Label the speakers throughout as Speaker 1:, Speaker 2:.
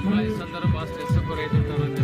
Speaker 1: Employees అందరూ బాగా stress ఎక్కువ రైతుంటారని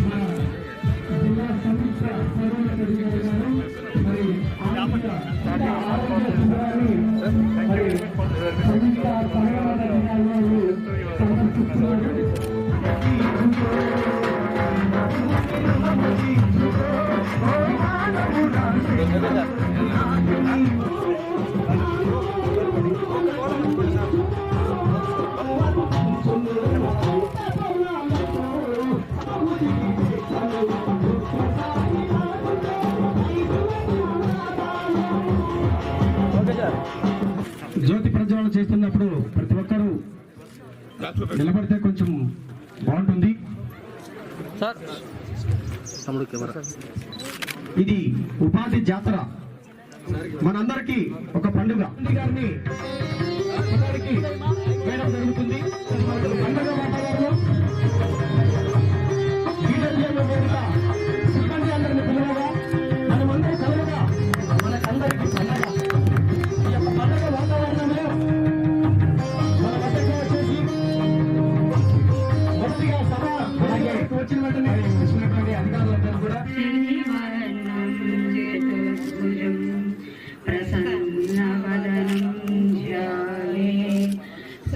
Speaker 2: జ్యోతి ప్రజ్వలన చేస్తున్నప్పుడు ప్రతి ఒక్కరూ నిలబడితే కొంచెం బాగుంటుంది. ఇది ఉపాధి జాతర, మనందరికీ ఒక పండుగ. గారిని వేయడం జరుగుతుంది. పండుగ వాతావరణం సిబ్బంది అందరిని పిలువగా మనమందరూ కలవగా మనకందరికీ పండుగ. ఈ యొక్క పండుగ వాతావరణంలో మన వద్దకు వచ్చేసి మొదటిగా సభ అలాగే వచ్చిన వెంటనే వచ్చినటువంటి అధికారులందరూ కూడా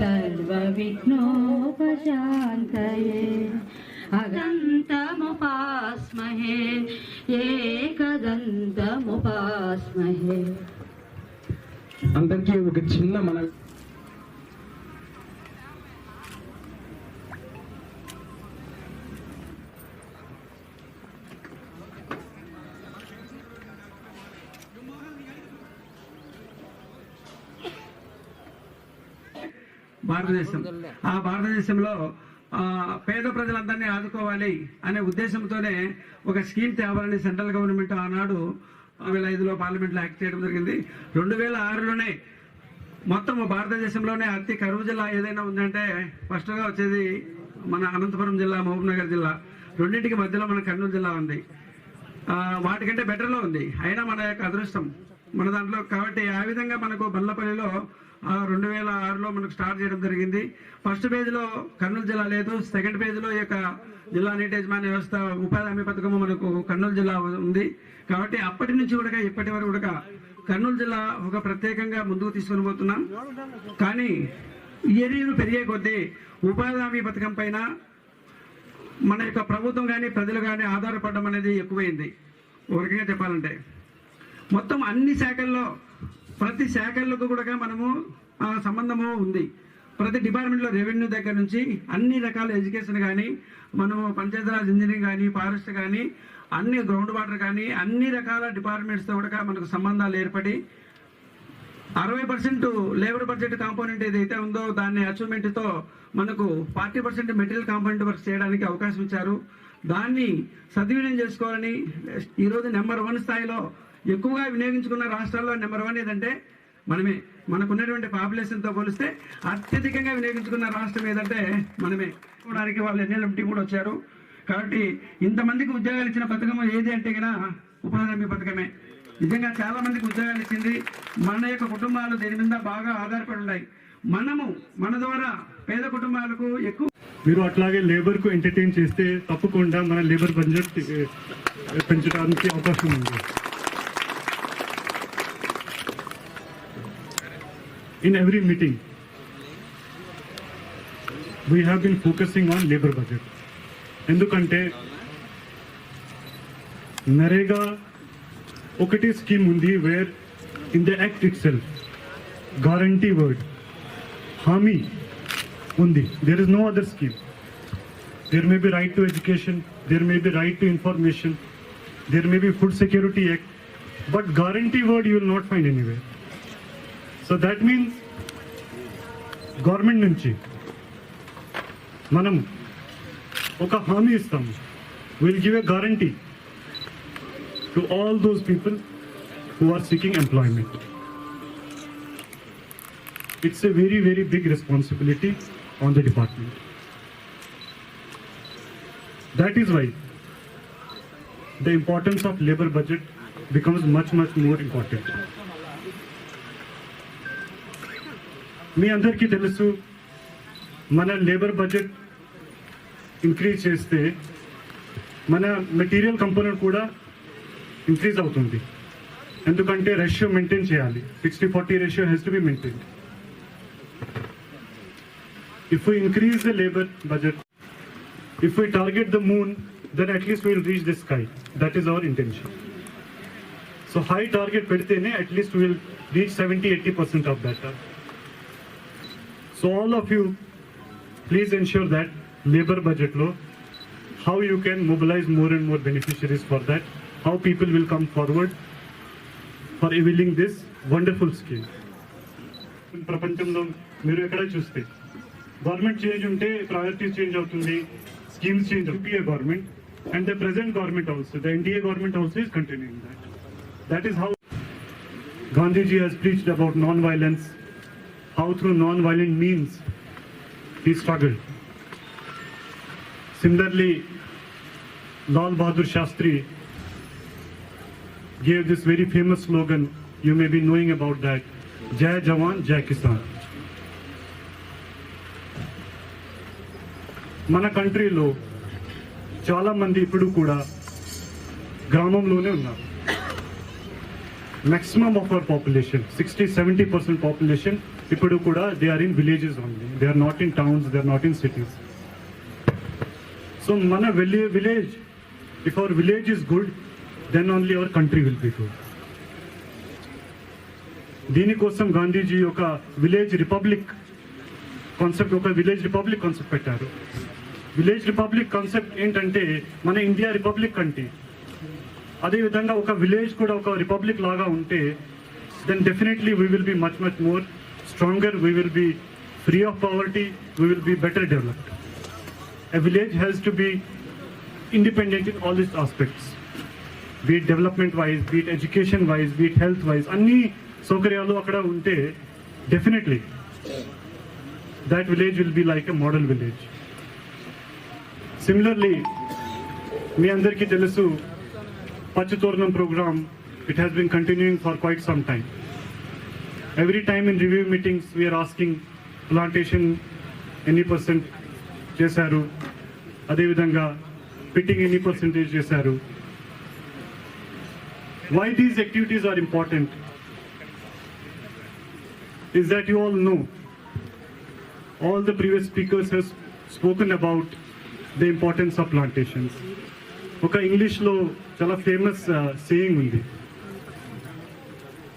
Speaker 3: సర్వవిఘ్నోపశాంతయే అగంతముపాస్మహే ఏకదంతముపాస్మహే.
Speaker 2: అందరికీ ఒక చిన్న మన భారతదేశం, ఆ భారతదేశంలో పేద ప్రజలందరినీ ఆదుకోవాలి అనే ఉద్దేశంతోనే ఒక స్కీమ్ తేవాలని సెంట్రల్ గవర్నమెంట్ ఆనాడు 2005లో పార్లమెంట్లో యాక్ట్ చేయడం జరిగింది. 2006లోనే మొత్తం భారతదేశంలోనే అతి కరువు జిల్లా ఏదైనా ఉందంటే ఫస్ట్గా వచ్చేది మన అనంతపురం జిల్లా, మహబూబ్నగర్ జిల్లా. రెండింటికి మధ్యలో మన కర్నూలు జిల్లా ఉంది. వాటికంటే బెటర్లో ఉంది. అయినా మన యొక్క అదృష్టం మన దాంట్లో కాబట్టి ఆ విధంగా మనకు బల్లపల్లిలో 2006లో మనకు స్టార్ట్ చేయడం జరిగింది. ఫస్ట్ పేజ్లో కర్నూలు జిల్లా లేదు. సెకండ్ పేజ్లో ఈ యొక్క జిల్లా నీటి యజమాని వ్యవస్థ ఉపాధి హామీ పథకము మనకు కర్నూలు జిల్లా ఉంది. కాబట్టి అప్పటి నుంచి కూడా ఇప్పటి వరకు కూడా కర్నూలు జిల్లా ఒక ప్రత్యేకంగా ముందుకు తీసుకొని పోతున్నాం. కానీ ఏరియాలు పెరిగే కొద్దీ ఉపాధి హామీ పథకం పైన మన యొక్క ప్రభుత్వం కానీ ప్రజలు కానీ ఆధారపడడం అనేది ఎక్కువైంది. ఒక రకంగా చెప్పాలంటే మొత్తం అన్ని శాఖల్లో ప్రతి శాఖలకు కూడా మనము సంబంధము ఉంది. ప్రతి డిపార్ట్మెంట్లో రెవెన్యూ దగ్గర నుంచి అన్ని రకాల ఎడ్యుకేషన్ కానీ, మనము పంచాయతీరాజ్ ఇంజనీరింగ్ కానీ, ఫారెస్ట్ కానీ, అన్ని గ్రౌండ్ వాటర్ కానీ అన్ని రకాల డిపార్ట్మెంట్స్తో కూడా మనకు సంబంధాలు ఏర్పడి 60% లేబర్ బడ్జెట్ కాంపోనెంట్ ఏదైతే ఉందో దాన్ని అచీవ్మెంట్తో మనకు 40% మెటీరియల్ కాంపోనెంట్ వర్క్ చేయడానికి అవకాశం ఇచ్చారు. దాన్ని సద్వినియోగం చేసుకోవాలని ఈరోజు నెంబర్ 1 స్థాయిలో ఎక్కువగా వినియోగించుకున్న రాష్ట్రాల్లో నెంబర్ 1 ఏదంటే మనమే. మనకున్నటువంటి పాపులేషన్తో పోలిస్తే అత్యధికంగా వినియోగించుకున్న రాష్ట్రం ఏదంటే మనమే. చూడడానికి వాళ్ళు ఎన్ఎల్ఎంటీ కూడా వచ్చారు. కాబట్టి ఇంతమందికి ఉద్యోగాలు ఇచ్చిన పథకం ఏది అంటే కన్నా ఉపాధి హామీ పథకమే. నిజంగా చాలా మందికి ఉద్యోగాలు ఇచ్చింది. మన యొక్క కుటుంబాలు దీని మీద బాగా ఆధారపడి ఉన్నాయి. మన ద్వారా పేద కుటుంబాలకు ఎక్కువ
Speaker 4: మీరు అట్లాగే లేబర్కు ఎంటర్టైన్ చేస్తే తప్పకుండా మన లేబర్ బడ్జెట్ పెంచడానికి అవకాశం ఉంది. In every meeting, we have been focusing on labor budget. ఎందుకంటే నరేగా ఒకటి స్కీమ్ ఉంది where in the act itself guarantee word హామీ ఉంది. There is no other scheme. There may be right to education, there may be right to information, there may be food security act, but guarantee word you will not find anywhere. So that means government నుంచి మనం ఒక హామీ ఇస్తాము. Will give a guarantee to all those people who are seeking employment. It's a very very big responsibility on the department. That is why the importance of labor budget becomes much more important. మీ అందరికీ తెలుసు మన labour budget increase చేస్తే మన material component కూడా increase అవుతుంది, ఎందుకంటే ratio maintain చేయాలి. 60-40 ratio has to be maintain. If we increase the labor budget, if we target the moon, then at least we will reach the sky. That is our intention. So high target pedtene at least we will reach 70-80% of that. So all of you, please ensure that labor budget lo how you can mobilize more and more beneficiaries for that, how people will come forward for availing this wonderful scheme. ప్రపంచంలో మీరు ఎక్కడ చూస్తే government change ఉంటే priorities change అవుతుంది, schemes change అవుతుంది. Government and the present government also, the NDA government also is continuing that. That is how Gandhiji has preached about non-violence, how through non-violent means he struggled. Similarly, Lal Bahadur Shastri gave this very famous slogan, you may be knowing about that, Jai Jawan, Jai Kisan. మన కంట్రీలో చాలా మంది ఇప్పుడు కూడా గ్రామంలోనే ఉన్నారు. maximum of our population, 60-70% population, ఇప్పుడు కూడా they are in villages only. They are not in towns, they are not in cities. So మన village, if our village is good, then only our country will be good. దీనికోసం గాంధీజీ ఒక village republic concept పెట్టారు. Village republic concept ఏంటంటే మన India republic కంటే అదేవిధంగా ఒక village కూడా ఒక రిపబ్లిక్ లాగా ఉంటే then definitely we will be much more stronger, we will be free of poverty, we will be better developed. A village has to be independent in all these aspects, be it development wise, be it education wise, be it health wise, అన్ని సౌకర్యాలు అక్కడ ఉంటే definitely that village will be like a model village. Similarly, మీ అందరికీ తెలుసు Pachatoranam program, it has been continuing for quite some time. Every time in review meetings we are asking plantation any percent చేశారు, అదేవిధంగా pitting any percentage చేశారు. Why these activities are important is that you all know, all the previous speakers have spoken about the importance of plantations. ఒక ఇంగ్లీష్లో చాలా famous saying ఉంది,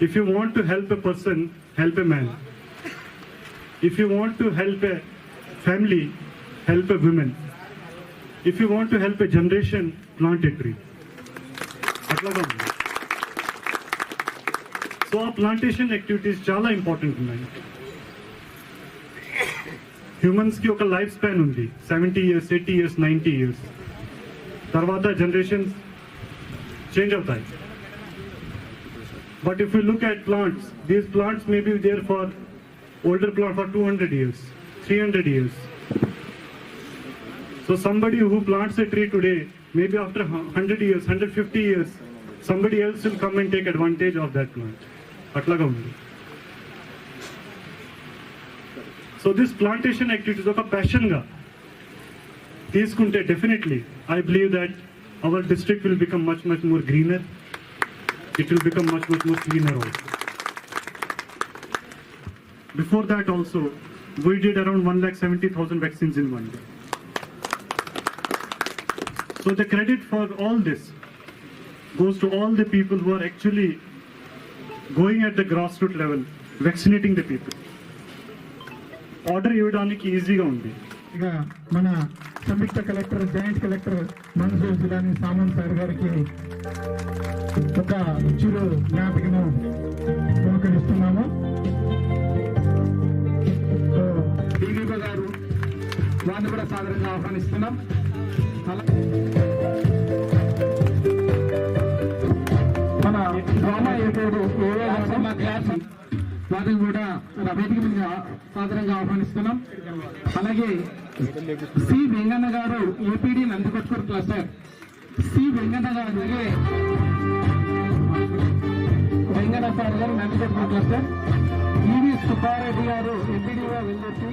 Speaker 4: if you want to help a person, help a man. If you want to help a family, help a women. If you want to help a generation, plant a tree. అట్లాగా ఉంది. So ఆ plantation activities చాలా important ఉన్నాయి. హ్యూమన్స్కి ఒక life span ఉంది, 70 years, 80 years, 90 years. తర్వాత generations change అవుతాయి. But if you look at plants, these plants may be there for older plant for 200 years, 300 years. So somebody who plants a tree today, maybe after 100 years, 150 years, somebody else will come and take advantage of that plant. అట్లాగా ఉంది. So this plantation activities ఒక ప్యాషన్గా తీసుకుంటే definitely I believe that our district will become much more greener. It will become much more cleaner also. Before that also, we did around 1,70,000 vaccines in one day. So the credit for all this goes to all the people who are actually going at the grassroots level, vaccinating the people. Order ఇవ్వడానికి ఈజీగా ఉంది.
Speaker 5: ఇక మన సంయుక్త collector, joint collector Mangaluru జిల్లాని Samanth sir గారికి ఒక చిరు జ్ఞాపికను బహుకరిస్తున్నాము.
Speaker 2: DVO గారు వారిని కూడా సాదరంగా ఆహ్వానిస్తున్నాం. మన డ్రామా ఏటోడు క్లాస్ వారిని కూడా వేదిక మీద సాదరంగా ఆహ్వానిస్తున్నాం. అలాగే సి వెంగన్న గారు, APD Nandikotkur cluster. C Venganna గారు
Speaker 5: సార్ గారు నందిపేట క్లస్టర్, ఈవి సుబ్బారెడ్డి గారు ఎంపీడీఓ వెల్లుర్తి,